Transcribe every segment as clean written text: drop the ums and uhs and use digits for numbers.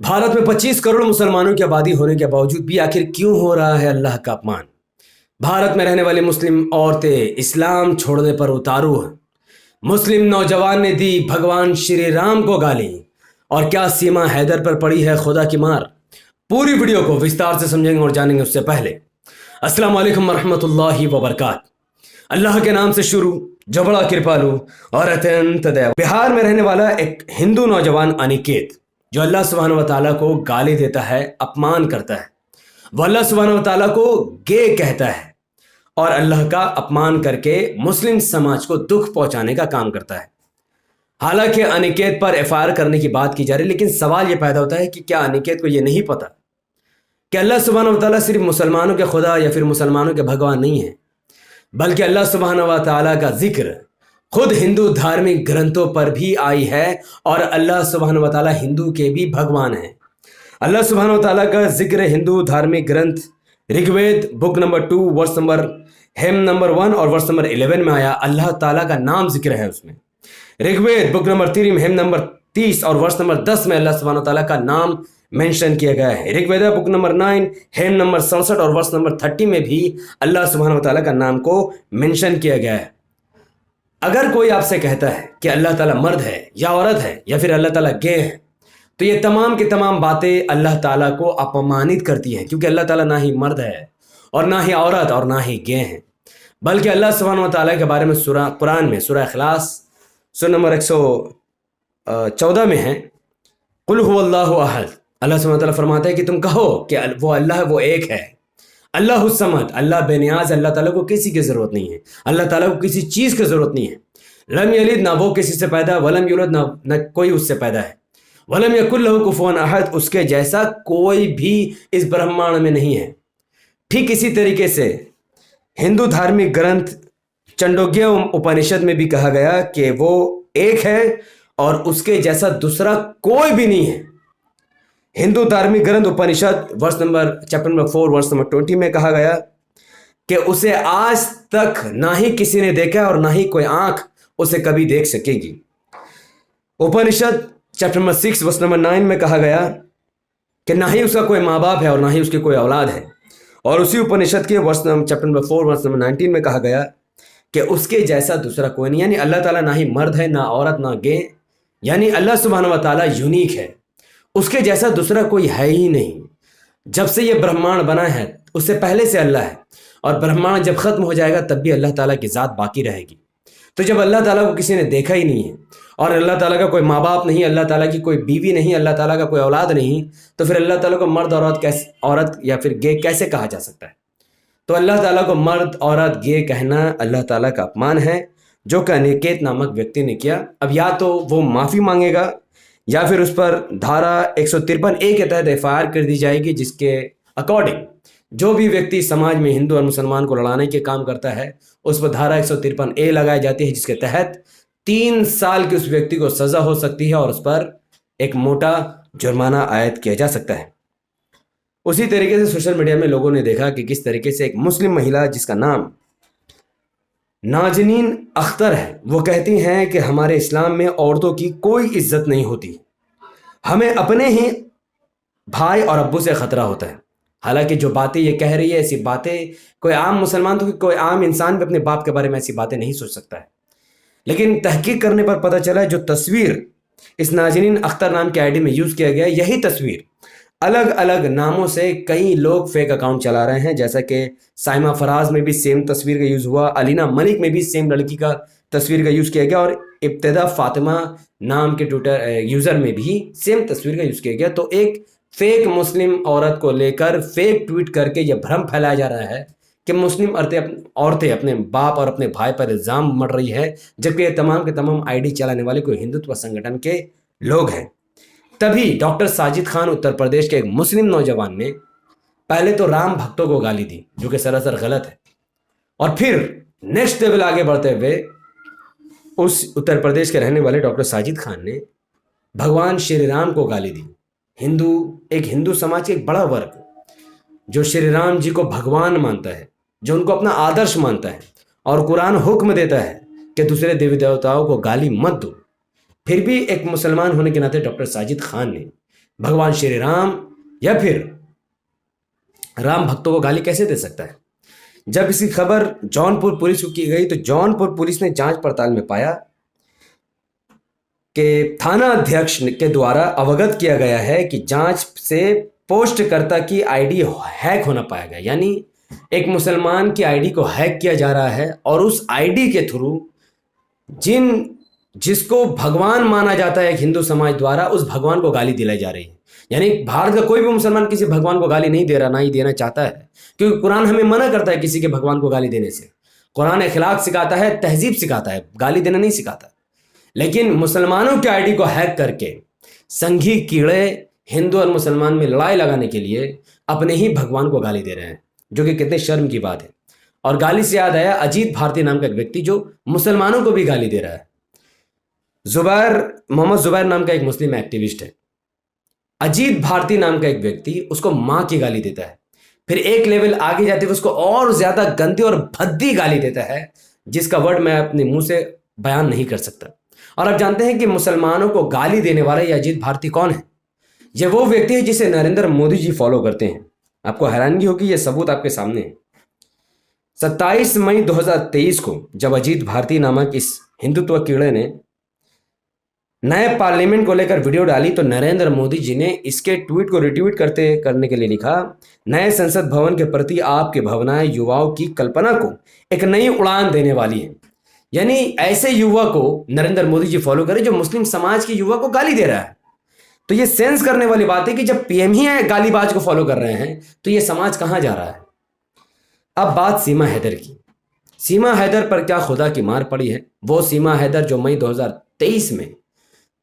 भारत में 25 करोड़ मुसलमानों की आबादी होने के बावजूद भी आखिर क्यों हो रहा है अल्लाह का अपमान। भारत में रहने वाली मुस्लिम औरतें इस्लाम छोड़ने पर उतारू हैं। मुस्लिम नौजवान ने दी भगवान श्री राम को गाली। और क्या सीमा हैदर पर पड़ी है खुदा की मार। पूरी वीडियो को विस्तार से समझेंगे और जानेंगे। उससे पहले अस्सलाम वालेकुम वरहमतुल्लाहि वबरकात। अल्लाह के नाम से शुरू, जो बड़ा कृपालु और अत्यंत दयालु। बिहार में रहने वाला एक हिंदू नौजवान अनिकेत, जो अल्लाह सुब्हानहू व तआला को गाली देता है, अपमान करता है, वह अल्लाह सुब्हानहू व तआला को गे कहता है और अल्लाह का अपमान करके मुस्लिम समाज को दुख पहुंचाने का काम करता है। हालांकि अनिकेत पर एफआईआर करने की बात की जा रही है, लेकिन सवाल यह पैदा होता है कि क्या अनिकेत को यह नहीं पता कि अल्लाह सुब्हानहू व तआला सिर्फ मुसलमानों के खुदा या फिर मुसलमानों के भगवान नहीं है, बल्कि अल्लाह सुब्हानहू व तआला का जिक्र खुद हिंदू धार्मिक ग्रंथों पर भी आई है और अल्लाह सुब्हानहू व तआला हिंदू के भी भगवान हैं। अल्लाह सुब्हानहू व तआला का जिक्र हिंदू धार्मिक ग्रंथ Rigveda book number 2 verse number hymn number 1 और वर्स नंबर 11 में आया। अल्लाह ताला का नाम जिक्र है उसमें। ऋग्वेद बुक नंबर 3 हेम नंबर 30 और वर्स नंबर 10 में अल्लाह सुब्हानहू व तआला का नाम मेंशन किया गया है। ऋग्वेद बुक नंबर 9 हेम नंबर 67 और वर्स नंबर 30 में भी अल्लाह सुब्हानहू व तआला का नाम को मेंशन किया गया है। अगर कोई आपसे कहता है कि अल्लाह ताला मर्द है या औरत है या फिर अल्लाह ताला गे है, तो ये तमाम की तमाम बातें अल्लाह ताला को अपमानित करती हैं, क्योंकि अल्लाह ताला ना ही मर्द है और ना ही औरत और ना ही गे हैं, बल्कि अल्लाह सुब्हानहू व तआला के बारे में कुरान में सूरह इखलास सूरह नंबर 114 में है, कुल हुवल्लाहु अहद। अल्लाह सुब्हानहू व तआला फरमाता है कि तुम कहो कि वो अल्लाह है, वो एक है, अल्लाह समद, अल्लाह बेनियाज, अल्लाह ताला को किसी की ज़रूरत नहीं है, अल्लाह ताला को किसी चीज़ की ज़रूरत नहीं है। लम यलिद, ना वो किसी से पैदा, वलम यूलद, ना कोई उससे पैदा है, वलम यकुल लहू कुफुवन अहद, उसके जैसा कोई भी इस ब्रह्मांड में नहीं है। ठीक इसी तरीके से हिंदू धार्मिक ग्रंथ चांदोग्य उपनिषद में भी कहा गया कि वो एक है और उसके जैसा दूसरा कोई भी नहीं है। हिंदू धार्मिक ग्रंथ उपनिषद चैप्टर नंबर 4 वर्स नंबर 20 में कहा गया कि उसे आज तक ना ही किसी ने देखा और ना ही कोई आंख उसे कभी देख सकेगी। उपनिषद चैप्टर नंबर 6 वर्स नंबर 9 में कहा गया कि ना ही उसका कोई माँ बाप है और ना ही उसकी कोई औलाद है। और उसी उपनिषद के चैप्टर नंबर 4 वर्स नंबर 19 में कहा गया कि उसके जैसा दूसरा कोई नहीं, यानी अल्लाह ताला ना ही मर्द है, ना औरत, ना गे, यानी अल्लाह सुब्हानहू व तआला यूनिक है, उसके जैसा दूसरा कोई है ही नहीं। जब से ये ब्रह्मांड बना है उससे पहले से अल्लाह है, और ब्रह्मांड जब खत्म हो जाएगा तब भी अल्लाह ताला की ज़ात बाकी रहेगी। तो जब अल्लाह ताला को किसी ने देखा ही नहीं है और अल्लाह ताला का कोई माँ बाप नहीं, अल्लाह ताला की कोई बीवी नहीं, अल्लाह ताला का कोई औलाद नहीं, तो फिर अल्लाह ताला को मर्द औरत या फिर गे कैसे कहा जा सकता है। तो अल्लाह ताला को मर्द औरत गे कहना अल्लाह ताला का अपमान है, जो कि अनिकेत नामक व्यक्ति ने किया। अब या तो वो माफ़ी मांगेगा या फिर उस पर धारा 153A के तहत एफआईआर कर दी जाएगी, जिसके अकॉर्डिंग जो भी व्यक्ति समाज में हिंदू और मुसलमान को लड़ाने के काम करता है उस पर धारा 153A लगाई जाती है, जिसके तहत 3 साल की उस व्यक्ति को सज़ा हो सकती है और उस पर एक मोटा जुर्माना आयद किया जा सकता है। उसी तरीके से सोशल मीडिया में लोगों ने देखा कि किस तरीके से एक मुस्लिम महिला जिसका नाम नाजनीन अख्तर है, वो कहती हैं कि हमारे इस्लाम में औरतों की कोई इज्जत नहीं होती, हमें अपने ही भाई और अब्बू से ख़तरा होता है। हालांकि जो बातें ये कह रही है, ऐसी बातें कोई आम मुसलमान तो कोई आम इंसान भी अपने बाप के बारे में ऐसी बातें नहीं सोच सकता है। लेकिन तहकीक करने पर पता चला है जो तस्वीर इस नाजनीन अख्तर नाम के आईडी में यूज़ किया गया, यही तस्वीर अलग अलग नामों से कई लोग फेक अकाउंट चला रहे हैं। जैसा कि साइमा फराज में भी सेम तस्वीर का यूज़ हुआ, अलीना मलिक में भी सेम लड़की का तस्वीर का यूज़ किया गया और इब्तिदा फातिमा नाम के ट्विटर यूज़र में भी सेम तस्वीर का यूज़ किया गया। तो एक फेक मुस्लिम औरत को लेकर फेक ट्वीट करके यह भ्रम फैलाया जा रहा है कि मुस्लिम औरतें अपने बाप और अपने भाई पर इल्ज़ाम मढ़ रही है, जबकि ये तमाम के तमाम आईडी चलाने वाले कोई हिंदुत्व संगठन के लोग हैं। तभी डॉक्टर साजिद खान उत्तर प्रदेश के एक मुस्लिम नौजवान ने पहले तो राम भक्तों को गाली दी, जो कि सरासर गलत है, और फिर नेक्स्ट लेवल आगे बढ़ते हुए उस उत्तर प्रदेश के रहने वाले डॉक्टर साजिद खान ने भगवान श्री राम को गाली दी। हिंदू समाज के एक बड़ा वर्ग जो श्री राम जी को भगवान मानता है, जो उनको अपना आदर्श मानता है, और कुरान हुक्म देता है कि दूसरे देवी देवताओं को गाली मत दो, फिर भी एक मुसलमान होने के नाते डॉक्टर साजिद खान ने भगवान श्री राम या फिर राम भक्तों को गाली कैसे दे सकता है? जब इसकी खबर जौनपुर पुलिस को की गई तो जौनपुर पुलिस ने जांच पड़ताल में पाया कि थाना अध्यक्ष के द्वारा अवगत किया गया है कि जांच से पोस्टकर्ता की आईडी हैक होना पाया गया। यानी एक मुसलमान की आईडी को हैक किया जा रहा है और उस आईडी के थ्रू जिसको भगवान माना जाता है एक हिंदू समाज द्वारा, उस भगवान को गाली दिलाई जा रही है। यानी भारत का कोई भी मुसलमान किसी भगवान को गाली नहीं दे रहा, ना ही देना चाहता है, क्योंकि कुरान हमें मना करता है किसी के भगवान को गाली देने से। कुरान अखलाक सिखाता है, तहजीब सिखाता है, गाली देना नहीं सिखाता। लेकिन मुसलमानों की आईडी को हैक करके संघी कीड़े हिंदू और मुसलमान में लड़ाई लगाने के लिए अपने ही भगवान को गाली दे रहे हैं, जो कि कितने शर्म की बात है। और गाली से याद आया, अजीत भारती नाम का एक व्यक्ति जो मुसलमानों को भी गाली दे रहा है। मोहम्मद जुबैर नाम का एक मुस्लिम एक्टिविस्ट है। अजीत भारती नाम का एक व्यक्ति उसको मां की गाली देता है, फिर एक लेवल आगे जाते हुए उसको और ज्यादा गंदी और भद्दी गाली देता है, जिसका वर्ड मैं अपने मुंह से बयान नहीं कर सकता। और आप जानते हैं कि मुसलमानों को गाली देने वाला ये अजीत भारती कौन है? ये वो व्यक्ति है जिसे नरेंद्र मोदी जी फॉलो करते हैं। आपको हैरानगी होगी, ये सबूत आपके सामने है। 27 मई 2023 को जब अजीत भारती नामक इस हिंदुत्व कीड़े ने नए पार्लियामेंट को लेकर वीडियो डाली तो नरेंद्र मोदी जी ने इसके ट्वीट को रिट्वीट करने के लिए लिखा, नए संसद भवन के प्रति आपकी भावनाएं युवाओं की कल्पना को एक नई उड़ान देने वाली है। यानी ऐसे युवा को नरेंद्र मोदी जी फॉलो करें जो मुस्लिम समाज के युवा को गाली दे रहा है। तो ये सेंस करने वाली बात है कि जब पीएम ही गालीबाज को फॉलो कर रहे हैं तो ये समाज कहां जा रहा है। अब बात सीमा हैदर की। सीमा हैदर पर क्या खुदा की मार पड़ी है? वो सीमा हैदर जो मई 2023 में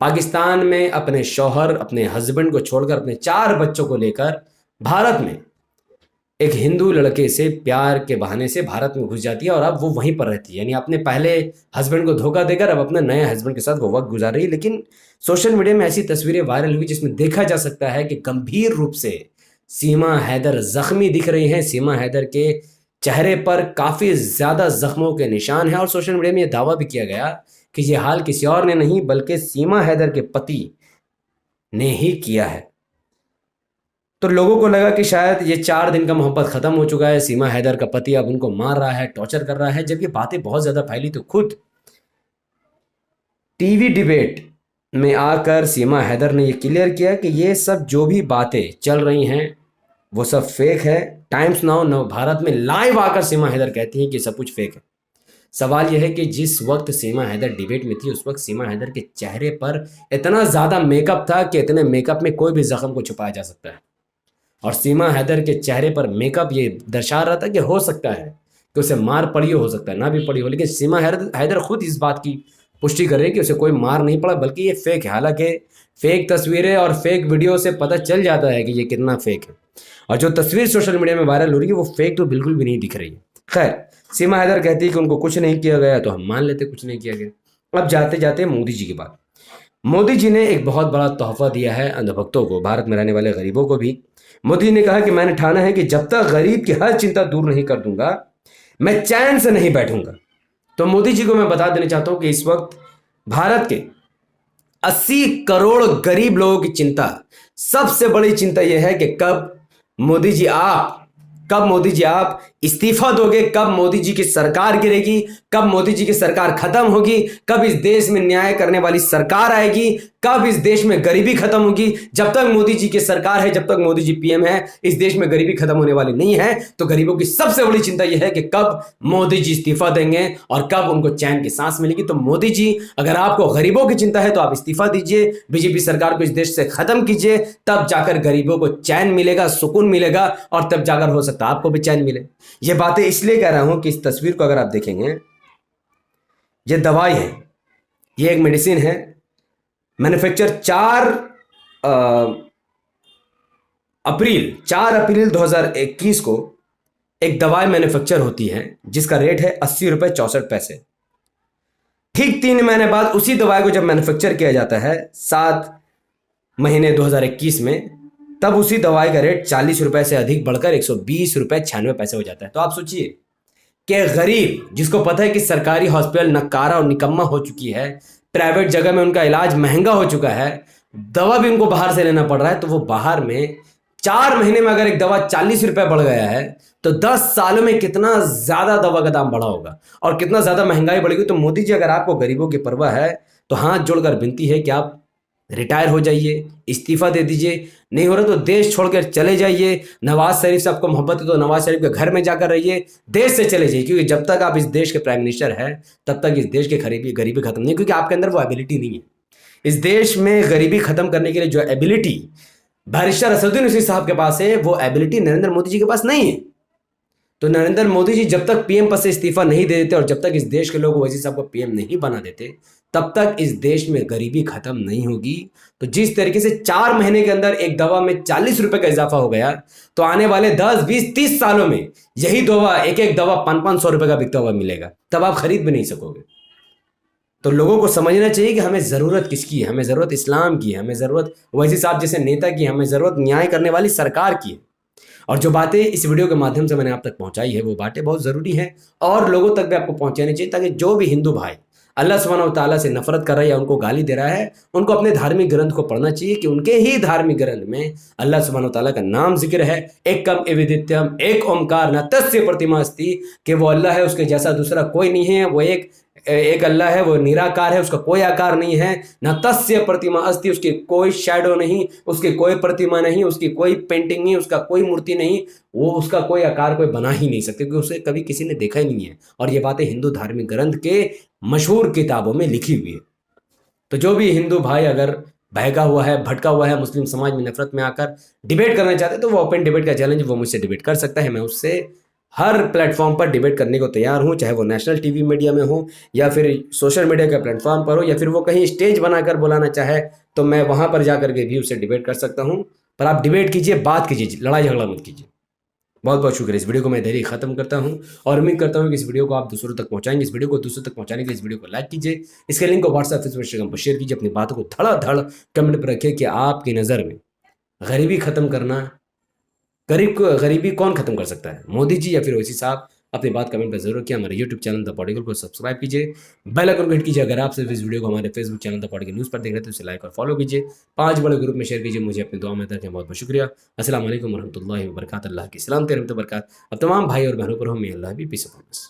पाकिस्तान में अपने शौहर, अपने हस्बैंड को छोड़कर अपने 4 बच्चों को लेकर भारत में एक हिंदू लड़के से प्यार के बहाने से भारत में घुस जाती है और अब वो वहीं पर रहती है। यानी अपने पहले हस्बैंड को धोखा देकर अब अपने नए हस्बैंड के साथ वो वक्त गुजार रही है। लेकिन सोशल मीडिया में ऐसी तस्वीरें वायरल हुई जिसमें देखा जा सकता है कि गंभीर रूप से सीमा हैदर जख्मी दिख रही हैं। सीमा हैदर के चेहरे पर काफ़ी ज़्यादा जख्मों के निशान हैं और सोशल मीडिया में यह दावा भी किया गया कि ये हाल किसी और ने नहीं बल्कि सीमा हैदर के पति ने ही किया है। तो लोगों को लगा कि शायद ये 4 दिन का मोहब्बत ख़त्म हो चुका है, सीमा हैदर का पति अब उनको मार रहा है, टॉर्चर कर रहा है। जब ये बातें बहुत ज़्यादा फैली तो खुद टीवी डिबेट में आकर सीमा हैदर ने ये क्लियर किया कि ये सब जो भी बातें चल रही हैं वो सब फेक है। टाइम्स नाउ नव भारत में लाइव आकर सीमा हैदर कहती हैं कि सब कुछ फेक है। सवाल यह है कि जिस वक्त सीमा हैदर डिबेट में थी उस वक्त सीमा हैदर के चेहरे पर इतना ज़्यादा मेकअप था कि इतने मेकअप में कोई भी जख्म को छुपाया जा सकता है। और सीमा हैदर के चेहरे पर मेकअप ये दर्शा रहा था कि हो सकता है कि उसे मार पड़ी हो सकता है ना भी पड़ी हो। लेकिन सीमा हैदर खुद इस बात की पुष्टि कर रही है कि उसे कोई मार नहीं पड़ा बल्कि ये फेक है। हालांकि फेक तस्वीरें और फेक वीडियो से पता चल जाता है कि ये कितना फेक है। और जो तस्वीर सोशल मीडिया में वायरल हो रही है वो फेक तो बिल्कुल भी नहीं दिख रही है। खैर, सीमा हैदर कहती है कि उनको कुछ नहीं किया गया तो हम मान लेते कुछ नहीं किया गया। अब जाते जाते मोदी जी की बात। मोदी जी ने एक बहुत बड़ा तोहफा दिया है अंधभक्तों को, भारत में रहने वाले गरीबों को भी। मोदी ने कहा कि मैंने ठाना है कि जब तक गरीब की हर चिंता दूर नहीं कर दूंगा मैं चैन से नहीं बैठूंगा। तो मोदी जी को मैं बता देना चाहता हूं कि इस वक्त भारत के 80 करोड़ गरीब लोगों की चिंता, सबसे बड़ी चिंता यह है कि कब मोदी जी आप इस्तीफा दोगे, कब मोदी जी की सरकार गिरेगी, कब मोदी जी की सरकार खत्म होगी, कब इस देश में न्याय करने वाली सरकार आएगी, कब इस देश में गरीबी खत्म होगी। जब तक मोदी जी की सरकार है, जब तक मोदी जी पीएम है, इस देश में गरीबी खत्म होने वाली नहीं है। तो गरीबों की सबसे बड़ी चिंता यह है कि कब मोदी जी इस्तीफा देंगे और कब उनको चैन की सांस मिलेगी। तो मोदी जी, अगर आपको गरीबों की चिंता है तो आप इस्तीफा दीजिए, बीजेपी सरकार को इस देश से खत्म कीजिए, तब जाकर गरीबों को चैन मिलेगा, सुकून मिलेगा और तब जाकर हो सकता है आपको भी चैन मिले। ये बातें इसलिए कह रहा हूं कि इस तस्वीर को अगर आप देखेंगे, ये दवाई है, ये एक मेडिसिन है। मैन्युफैक्चर 4 अप्रैल 2021 को एक दवाई मैन्युफैक्चर होती है जिसका रेट है 80 रुपये 64 पैसे। ठीक 3 महीने बाद उसी दवाई को जब मैन्युफैक्चर किया जाता है 7 महीने 2021 में, तब उसी दवाई का रेट 40 रुपए से अधिक बढ़कर 120 रुपये 96 पैसे हो जाता है। तो आप सोचिए कि गरीब जिसको पता है कि सरकारी हॉस्पिटल नकारा और निकम्मा हो चुकी है, प्राइवेट जगह में उनका इलाज महंगा हो चुका है, दवा भी उनको बाहर से लेना पड़ रहा है, तो वो बाहर में 4 महीने में अगर एक दवा 40 रुपए बढ़ गया है, तो 10 सालों में कितना ज्यादा दवा का दाम बढ़ा होगा और कितना ज्यादा महंगाई बढ़ेगी। तो मोदी जी, अगर आपको गरीबों की परवाह है तो हाथ जोड़कर विनती है कि आप रिटायर हो जाइए, इस्तीफा दे दीजिए। नहीं हो रहा तो देश छोड़कर चले जाइए। नवाज शरीफ से आपको मोहब्बत है तो नवाज शरीफ के घर में जाकर रहिए, देश से चले जाइए, क्योंकि जब तक आप इस देश के प्राइम मिनिस्टर हैं तब तक इस देश की गरीबी खत्म नहीं, क्योंकि आपके अंदर वो एबिलिटी नहीं है। इस देश में गरीबी खत्म करने के लिए जो एबिलिटी बैरिस्टर असदुद्दीन ओवैसी साहब के पास है, वो एबिलिटी नरेंद्र मोदी जी के पास नहीं है। तो नरेंद्र मोदी जी जब तक पीएम पद से इस्तीफा नहीं दे देते और जब तक इस देश के लोग ओवैसी साहब को पीएम नहीं बना देते, तब तक इस देश में गरीबी खत्म नहीं होगी। तो जिस तरीके से 4 महीने के अंदर एक दवा में 40 रुपए का इजाफा हो गया, तो आने वाले 10, 20, 30 सालों में यही दवा, एक एक दवा 500-500 रुपए का बिकता हुआ मिलेगा, तब आप खरीद भी नहीं सकोगे। तो लोगों को समझना चाहिए कि हमें ज़रूरत किसकी है। हमें ज़रूरत इस्लाम की है, हमें ज़रूरत ओवैसी साहब जैसे नेता की है, हमें ज़रूरत न्याय करने वाली सरकार की है। और जो बातें इस वीडियो के माध्यम से मैंने आप तक पहुंचाई है, वो बातें बहुत ज़रूरी हैं और लोगों तक भी आपको पहुंचानी चाहिए, ताकि जो भी हिंदू भाई अल्लाह सुब्हानहू व तआला से नफरत कर रहा है या उनको गाली दे रहा है, उनको अपने धार्मिक ग्रंथ को पढ़ना चाहिए कि उनके ही धार्मिक ग्रंथ में अल्लाह सुब्हानहू व तआला का नाम जिक्र है। एकम एविदित्यम, एक ओमकार न तस्य प्रतिमा अस्ति, कि वो अल्लाह है, उसके जैसा दूसरा कोई नहीं है। वो एक अल्लाह है, वो निराकार है, उसका कोई आकार नहीं है। न तस्य प्रतिमा अस्ति, उसकी कोई शैडो नहीं, उसकी कोई प्रतिमा नहीं, उसकी कोई पेंटिंग नहीं, उसका कोई मूर्ति नहीं, वो उसका कोई आकार कोई बना ही नहीं सकते, क्योंकि उसे कभी किसी ने देखा ही नहीं है। और ये बातें हिंदू धार्मिक ग्रंथ के मशहूर किताबों में लिखी हुई है। तो जो भी हिंदू भाई अगर बहका हुआ है, भटका हुआ है, मुस्लिम समाज में नफरत में आकर डिबेट करना चाहते हैं, तो वो ओपन डिबेट का चैलेंज वो मुझसे डिबेट कर सकता है। मैं उससे हर प्लेटफॉर्म पर डिबेट करने को तैयार हूं, चाहे वो नेशनल टीवी मीडिया में हो या फिर सोशल मीडिया के प्लेटफॉर्म पर हो या फिर वो कहीं स्टेज बनाकर बुलाना चाहे, तो मैं वहां पर जाकर के भी उससे डिबेट कर सकता हूं। पर आप डिबेट कीजिए, बात कीजिए, लड़ाई झगड़ा मत कीजिए। बहुत बहुत शुक्रिया। इस वीडियो को मैं देरी खत्म करता हूं और उम्मीद करता हूं कि इस वीडियो को आप दूसरों तक पहुंचाएंगे। इस वीडियो को दूसरों तक पहुंचाने के लिए इस वीडियो को लाइक कीजिए, इसके लिंक को व्हाट्सएप, फेसबुक, इंस्टाग्राम पर शेयर कीजिए। अपनी बातों को धड़ाधड़ कमेंट पर रखिए कि आपकी नज़र में गरीबी खत्म करना, गरीबी कौन खत्म कर सकता है, मोदी जी या फिर ओवैसी साहब? अपनी बात कमेंट पर जरूर किया। हमारे यूट्यूब चैनल द पॉलिटिकल को सब्सक्राइब कीजिए, बेल आइकन को हिट कीजिए। अगर आप सिर्फ इस वीडियो को हमारे Facebook channel the political news पर देख रहे हैं तो इसे लाइक और फॉलो कीजिए। 5 बड़े ग्रुप में शेयर कीजिए। मुझे अपनी दुआ में याद रखें। बहुत बहुत शुक्रिया। अस्सलाम वालेकुम रहमतुल्लाहि व बरकातहू। अल्लाह की सलामत रहमत बरकत अब तमाम भाई और बहनों पर हो। मे अल्लाह भी पीस अपॉन अस।